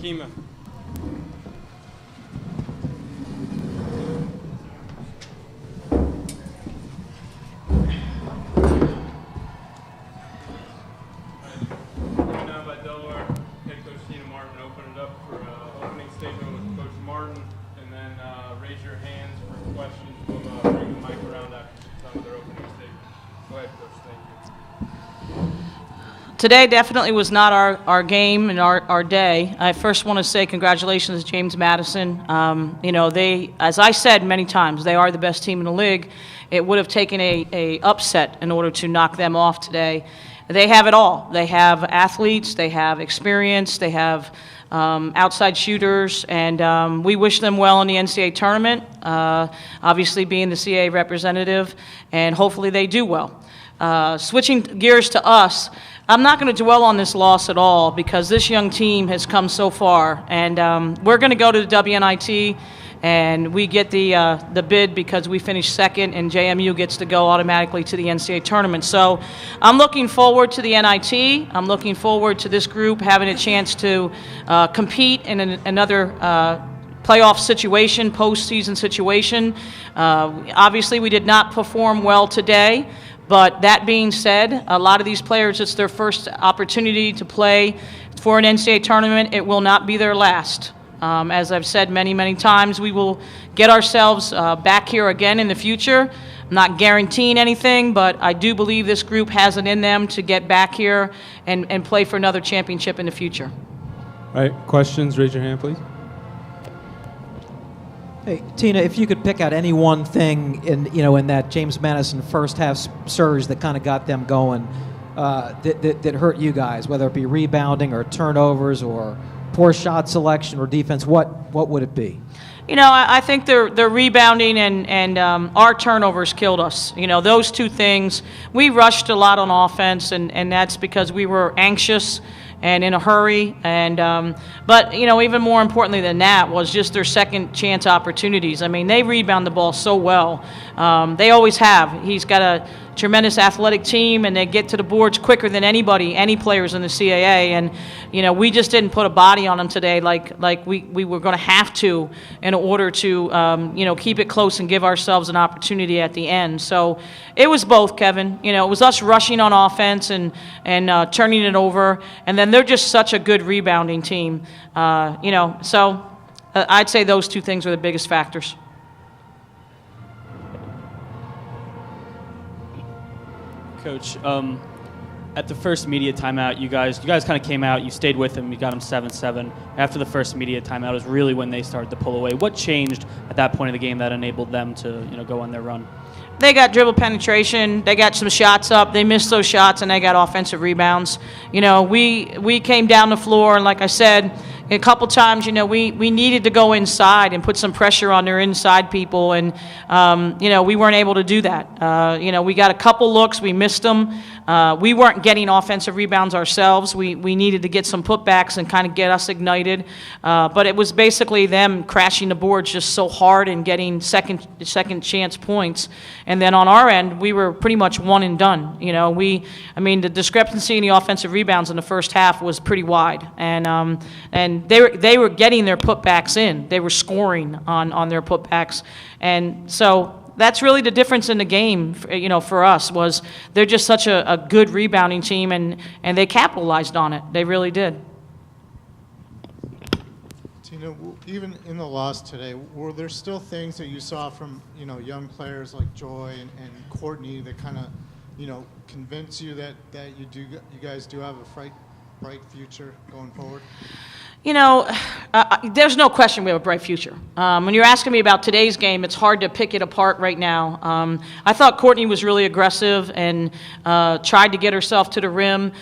Kima. Now by Delaware, head coach Tina Martin, open it up for opening statement with Coach Martin, and then raise your hands for questions. We'll bring the mic around after some of their opening statement. Go ahead, Coach. Thank you. Today definitely was not our game and our day. I first want to say congratulations to James Madison. They, as I said many times, they are the best team in the league. It would have taken a upset in order to knock them off today. They have it all. They have athletes, they have experience, they have outside shooters, and we wish them well in the NCAA tournament, obviously being the CAA representative, and hopefully they do well. Switching gears to us, I'm not going to dwell on this loss at all because this young team has come so far, and we're going to go to the WNIT, and we get the bid because we finished second, and JMU gets to go automatically to the NCAA tournament. So I'm looking forward to the NIT. I'm looking forward to this group having a chance to compete in another playoff situation, postseason situation. Obviously, we did not perform well today. But that being said, a lot of these players, it's their first opportunity to play for an NCAA tournament. It will not be their last. As I've said many, many times, we will get ourselves back here again in the future. I'm not guaranteeing anything, but I do believe this group has it in them to get back here and play for another championship in the future. All right, questions, raise your hand, please. Hey, Tina, if you could pick out any one thing in that James Madison first half surge that kind of got them going, that hurt you guys, whether it be rebounding or turnovers or poor shot selection or defense, what would it be? I think their rebounding and our turnovers killed us. Those two things. We rushed a lot on offense, and that's because we were anxious and in a hurry. But even more importantly than that was just their second chance opportunities. I mean, they rebound the ball so well. They always have. He's got a tremendous athletic team, and they get to the boards quicker than any players in the CAA. And we just didn't put a body on them today, like we were going to have to in order to keep it close and give ourselves an opportunity at the end. So it was both, Kevin. It was us rushing on offense and turning it over, and then they're just such a good rebounding team. So I'd say those two things are the biggest factors. Coach, at the first media timeout, you guys kind of came out, you stayed with them, you got them 7-7. After the first media timeout was really when they started to pull away. What changed at that point of the game that enabled them to go on their run? They got dribble penetration. They got some shots up. They missed those shots, and they got offensive rebounds. We came down the floor, and like I said, a couple times, we needed to go inside and put some pressure on their inside people, and, we weren't able to do that. We got a couple looks. We missed them. We weren't getting offensive rebounds ourselves. We needed to get some putbacks and kind of get us ignited. But it was basically them crashing the boards just so hard and getting second chance points. And then on our end, we were pretty much one and done. The discrepancy in the offensive rebounds in the first half was pretty wide. And they were getting their putbacks in. They were scoring on their putbacks. And so that's really the difference in the game, for us, was they're just such a good rebounding team, and they capitalized on it. They really did. Tina, even in the loss today, were there still things that you saw from, young players like Joy and Courtney that kind of, convince you that you guys do have a bright future going forward? There's no question we have a bright future. When you're asking me about today's game, it's hard to pick it apart right now. I thought Courtney was really aggressive and tried to get herself to the rim.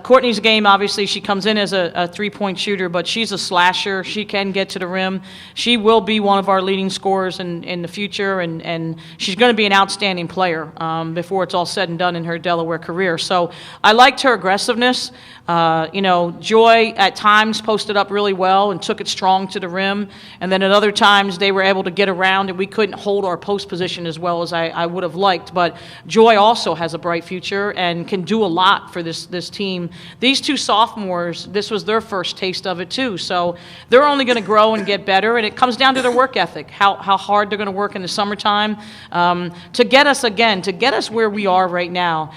Courtney's game, obviously, she comes in as a three-point shooter, but she's a slasher. She can get to the rim. She will be one of our leading scorers in the future, and she's going to be an outstanding player before it's all said and done in her Delaware career. So I liked her aggressiveness. Joy at times posted up really well and took it strong to the rim. And then at other times they were able to get around and we couldn't hold our post position as well as I would have liked. But Joy also has a bright future and can do a lot for this team. These two sophomores, this was their first taste of it too. So they're only going to grow and get better. And it comes down to their work ethic, how hard they're going to work in the summertime to get us where we are right now.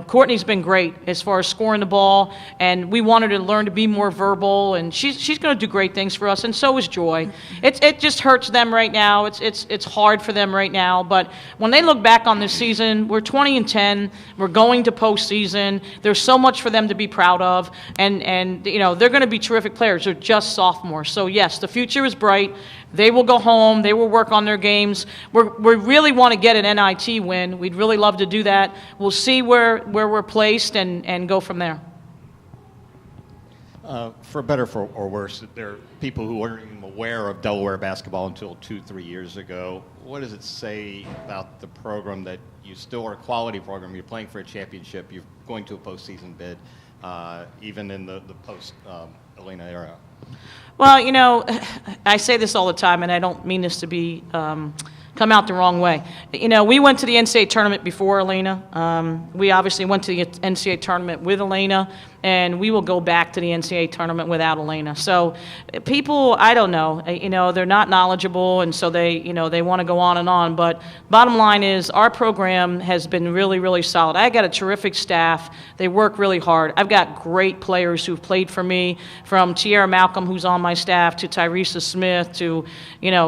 Courtney's been great as far as scoring the ball, and we wanted her to learn to be more verbal, and she's going to do great things for us, and so is Joy. It just hurts them right now. It's hard for them right now, but when they look back on this season, we're 20-10. We're going to postseason. There's so much for them to be proud of, and they're going to be terrific players. They're just sophomores, so yes, the future is bright. They will go home. They will work on their games. We really want to get an NIT win. We'd really love to do that. We'll see where we're placed and go from there. For better or worse, there are people who weren't even aware of Delaware basketball until 2-3 years ago. What does it say about the program that you still are a quality program? You're playing for a championship. You're going to a postseason bid, even in the post-Elena era. Well, I say this all the time, and I don't mean this to be come out the wrong way. We went to the NCAA tournament before Elena. We obviously went to the NCAA tournament with Elena, and we will go back to the NCAA tournament without Elena. So people, I don't know, they're not knowledgeable, and so they want to go on and on. But bottom line is our program has been really, really solid. I got a terrific staff. They work really hard. I've got great players who've played for me, from Tiara Malcolm, who's on my staff, to Tyresa Smith, to,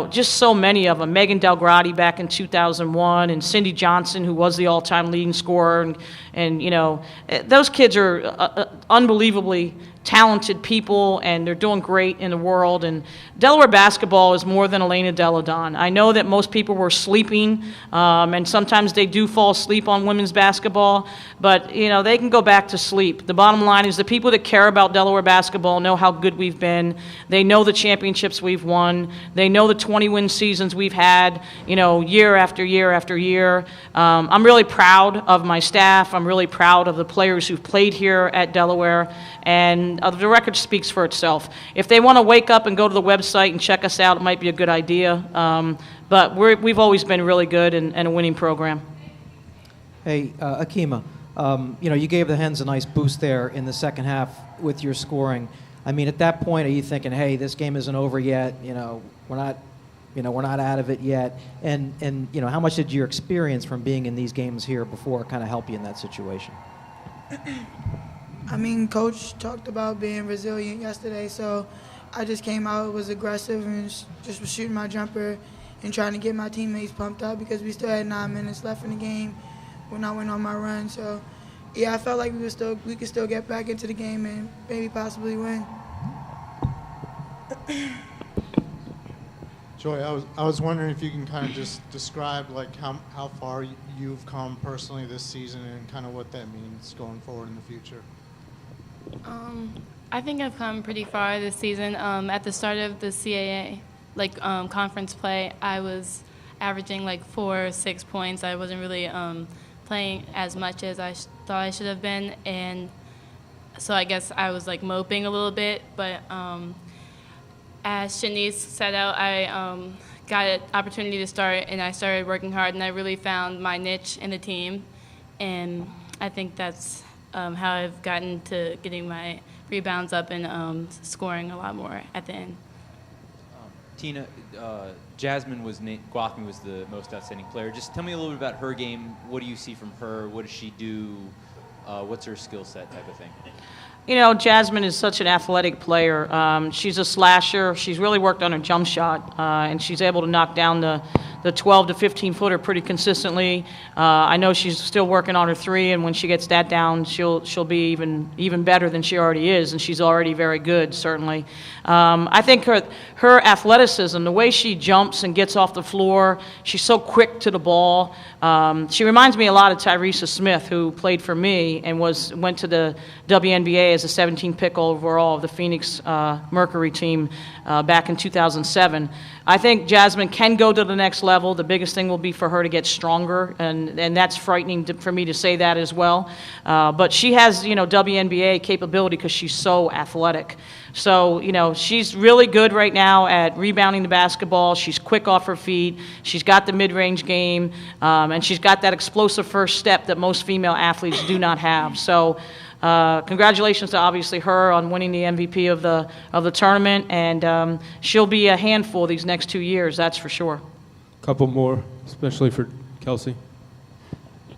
just so many of them. Megan Delgrati back in 2001, and Cindy Johnson, who was the all-time leading scorer. And those kids are unbelievably talented people, and they're doing great in the world. And Delaware basketball is more than Elena Deladon. I know that most people were sleeping, and sometimes they do fall asleep on women's basketball, but they can go back to sleep. The bottom line is the people that care about Delaware basketball know how good we've been. They know the championships we've won. They know the 20-win seasons we've had, year after year after year. I'm really proud of my staff. I'm really proud of the players who've played here at Delaware, and the record speaks for itself. If they want to wake up and go to the website and check us out, it might be a good idea. But we've always been really good and a winning program. Hey, Akima, you gave the Hens a nice boost there in the second half with your scoring. I mean, at that point, are you thinking, hey, this game isn't over yet? We're not out of it yet. And how much did your experience from being in these games here before kind of help you in that situation? I mean, Coach talked about being resilient yesterday, so I just came out, was aggressive, and just was shooting my jumper and trying to get my teammates pumped up because we still had 9 minutes left in the game when I went on my run. So, yeah, I felt like we could still get back into the game and maybe possibly win. Joy, I was wondering if you can kind of just describe how far you've come personally this season and kind of what that means going forward in the future. I think I've come pretty far this season. At the start of the CAA, conference play, I was averaging 4 or 6 points. I wasn't really playing as much as I thought I should have been, and so I guess I was moping a little bit. But as Shanice set out, I got an opportunity to start, and I started working hard, and I really found my niche in the team, and I think that's how I've gotten to getting my rebounds up and scoring a lot more at the end. Tina, Jasmine Guthrie was the most outstanding player. Just tell me a little bit about her game. What do you see from her? What does she do? What's her skill set type of thing? Jasmine is such an athletic player. She's a slasher. She's really worked on her jump shot, and she's able to knock down the 12 to 15 footer pretty consistently. I know she's still working on her 3, and when she gets that down, she'll be even better than she already is, and she's already very good, certainly. I think her athleticism, the way she jumps and gets off the floor, she's so quick to the ball. She reminds me a lot of Tyresa Smith, who played for me and went to the WNBA as a 17 pick overall of the Phoenix Mercury team back in 2007. I think Jasmine can go to the next level. The biggest thing will be for her to get stronger, and that's frightening for me to say that as well. But she has, WNBA capability because she's so athletic. So, she's really good right now at rebounding the basketball. She's quick off her feet. She's got the mid-range game, and she's got that explosive first step that most female athletes do not have. So, congratulations to obviously her on winning the MVP of the tournament, and she'll be a handful these next 2 years, that's for sure. Couple more, especially for Kelsey.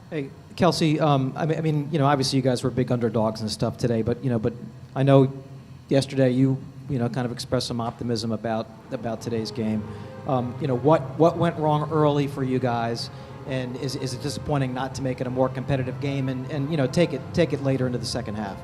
Hey, Kelsey, I mean, obviously you guys were big underdogs and stuff today, but I know yesterday you kind of expressed some optimism about today's game. What went wrong early for you guys, and is it disappointing not to make it a more competitive game and take it later into the second half?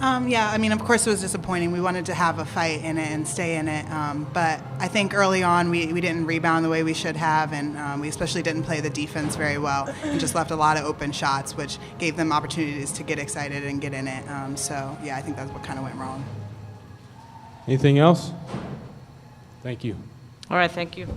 Yeah, I mean, of course it was disappointing. We wanted to have a fight in it and stay in it, but I think early on we didn't rebound the way we should have, and we especially didn't play the defense very well and just left a lot of open shots, which gave them opportunities to get excited and get in it. So, yeah, I think that's what kind of went wrong. Anything else? Thank you. All right, thank you.